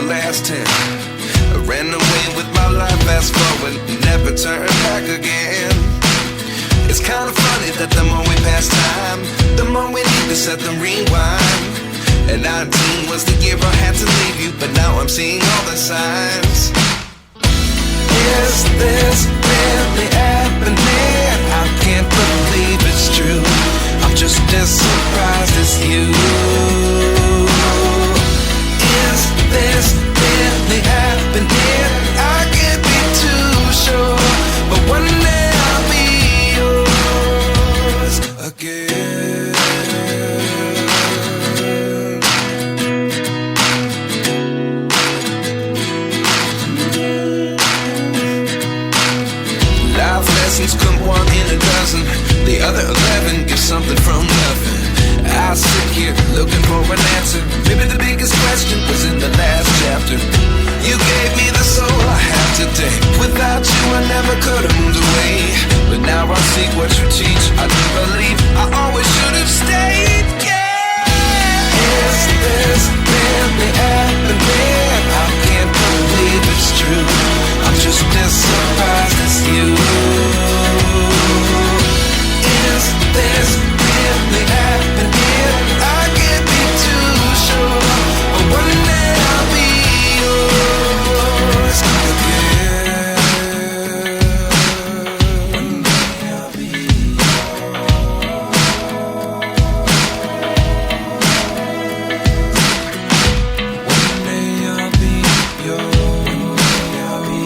last 10. I ran away with my life, fast forward, never turn back again. It's kind of funny that the more we pass time, the more we need to set the rewind. And 19 was the year I had to leave you, but now I'm seeing all the signs. Is this really happening? I can't believe it's true. I'm just as surprised as you. Is this really happening? I can't be too sure, but one day I'll be yours again. Life lessons come one in a dozen. The other 11 give something from nothing. I sit here looking for an answer. Maybe the biggest question was in the last chapter. You gave me the soul I have today. Without you I never could have moved away. But now I see what you teach. I do believe I always should have stayed. Yeah. Is this really happening? I can't believe it's true. I'm just as surprised as you. Is this really happening? I can't be too sure, but one day I'll be yours again. One day I'll be yours. One day I'll be yours. One day I'll be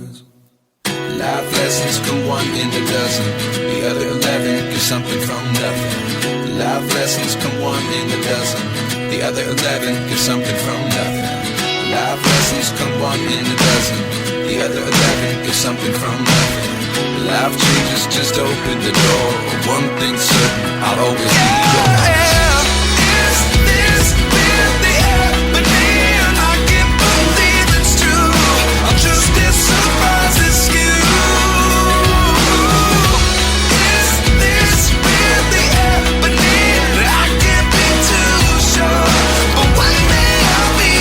yours. Life lessons come one in a dozen. The other 11 give something from nothing. Life lessons come one in a dozen. The other 11 give something from nothing. Life lessons come one in a dozen. The other 11 give something from nothing. Life changes just open the door. One thing's certain, I'll always be yours. Is this really happening? I can't believe it's true. I'm just as surprised as you. Is this really happening? I can't be too sure, but one day I'll be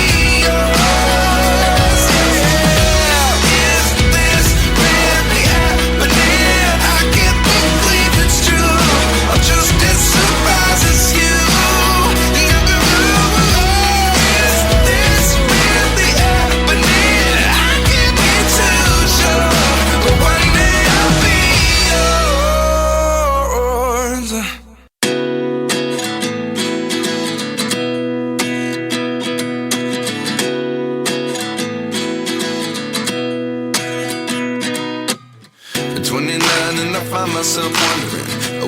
yours. Yeah. Is this really happening? I can't believe it's true. I'm just as surprised as you. Is this really happening? I can't be too sure, but one day I'll be yours. 29 and I find myself wondering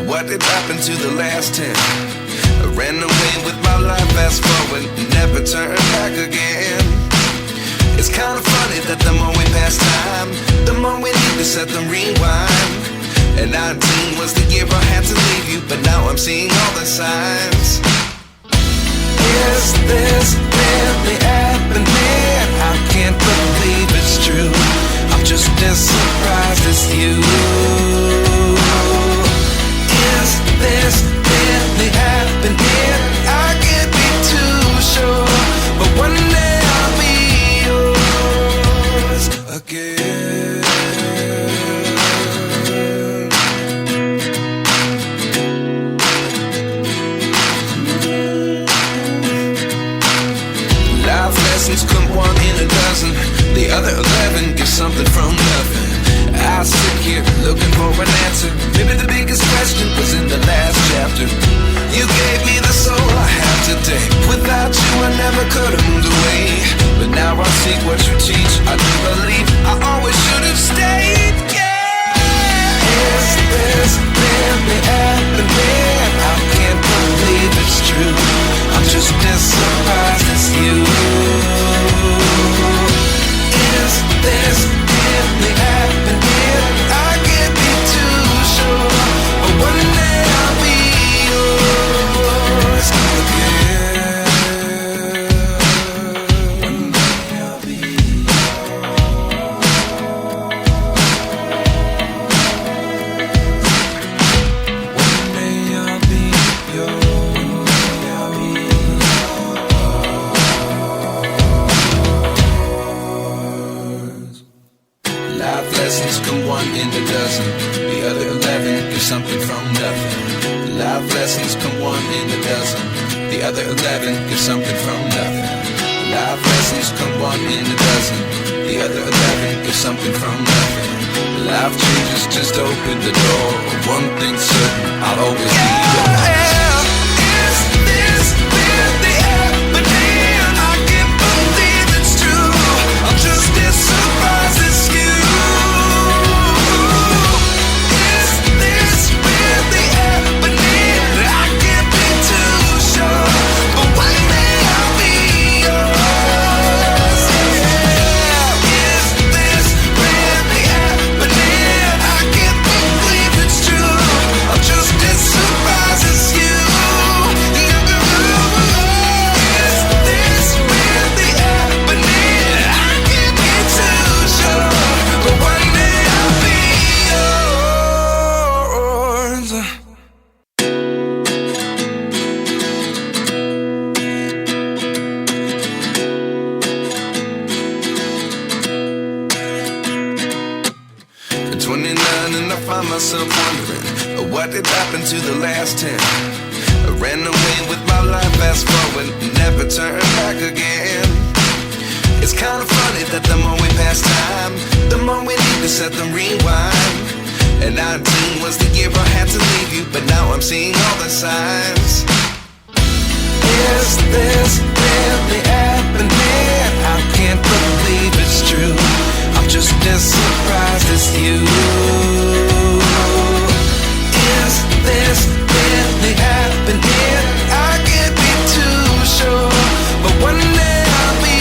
what did happen to the last 10. I ran away with my life, fast forward, never turn back again. It's kind of funny that the more we pass time, the more we need to set the rewind. And 19 was the year I had to leave you, but now I'm seeing all the signs. Is this really happening? I can't believe it's true. I'm just as surprised as you. Is this really happening? I can't be too sure, but one day I'll be yours again. Life lessons come one in a dozen. The other 11 give something from nothing. I sit here looking for an answer. Maybe the biggest question was in the last chapter. You gave me the soul I have today. Without you I never could have moved away. But now I see what you teach. I do believe I always should have stayed. Yeah. Is this really happening? I can't believe it's true. I'm just as surprised as you. Is this really happening? I can't be too sure, but one day I'll be yours again. One day I'll be yours. one in a dozen. The other 11 give something from nothing. Life lessons come one in a dozen. The other 11 give something from nothing. Life changes just open the door. One thing's certain, I'll always be yours. Is this really happening? I can't believe it's true. I'm just as surprised as you. Is this really happening? I can't be too sure, but one day I'll be yours. Is this really happening? I can't believe it's true. I'm just as surprised as you. Is this really happening? I can't be too sure, but one day I'll be yours. At 29 and I find myself wondering, what did happen to the last 10? I ran away with my life, fast forward, never turn back again. It's kind of funny that the more we pass time, the more we need to set the rewind. And 19 was the year I had to leave you, but now I'm seeing all the signs. Is this really happening? I can't believe it's true. I'm just as surprised as you. Is this really happening? I can't be too sure, but one day I'll be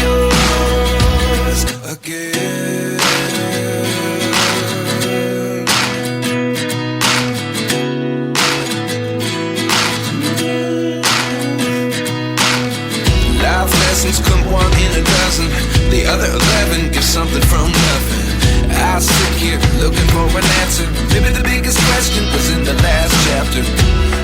yours again. Life lessons come one in a dozen. The other 11 give something from nothing. I sit here looking for an answer. Maybe the biggest question was in the last chapter.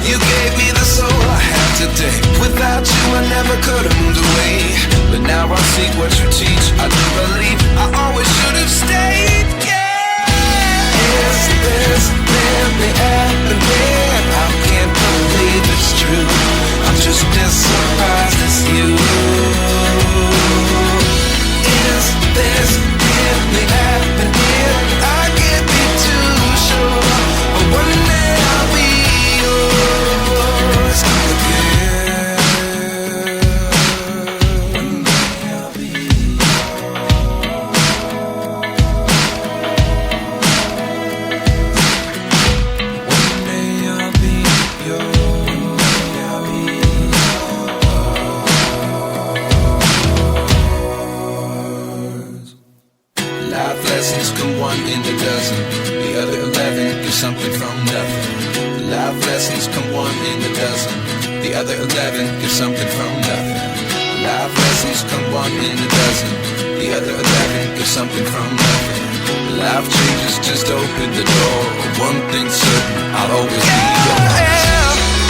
You gave me the soul I have today. Without you I never could have moved away. But now I see what you teach. I do believe I always should have stayed. Yeah. Is this really happening? I can't believe it's true. I'm just as surprised as you. Is this really happening? I can't be too sure, but one day I'll be yours again. One day I'll be yours. One day I'll be yours. One day I'll be yours. Life lessons come one in a dozen. The other 11 give something from nothing. Life lessons come one in a dozen. The other 11 give something from nothing. Life lessons come one in a dozen. The other 11 give something from nothing. Life changes just open the door. One thing's certain, I'll always be yours.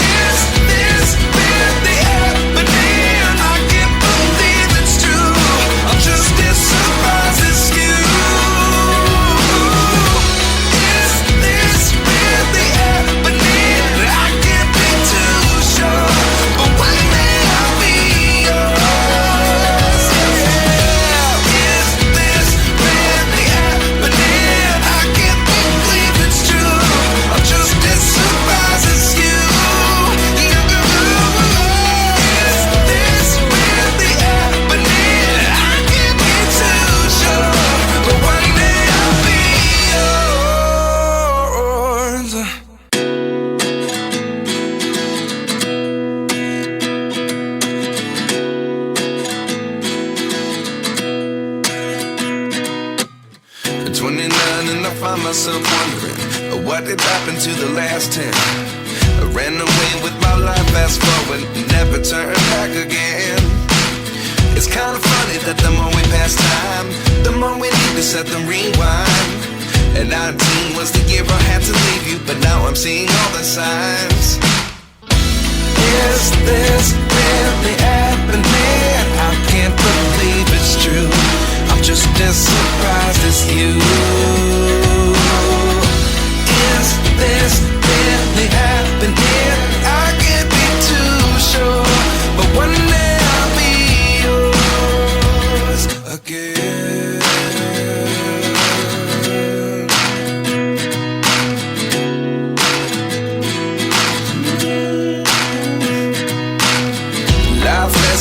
Is this really happening? I can't believe it's true. I'm just as surprised as you. Is this really happening? I can't be too sure, but one day I'll be yours. Is this really happening? I can't believe it's true. I'm just as surprised as you. Is this really happening? I can't be too sure, but one day I'll be yours. At 29 and I find myself wondering, what did happen to the last 10? I ran away with my life, fast forward, never turn back again. It's kind of funny that the more we pass time, the more we need to set the rewind. And 19 was the year I had to leave you, but now I'm seeing all the signs. Is this really happening? I can't believe it's true. I'm just as surprised as you. Is this really happening? I can't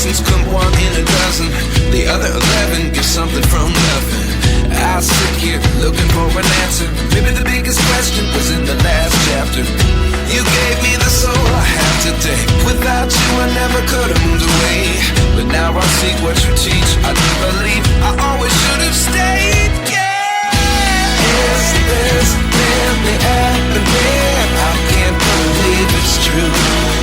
lessons come one in a dozen. The other 11 give something from nothing. I sit here looking for an answer. Maybe the biggest question was in the last chapter. You gave me the soul I have today. Without you I never could have moved away. But now I see what you teach. I do believe I always should have stayed. Yeah. Is this really happening? I can't believe it's true.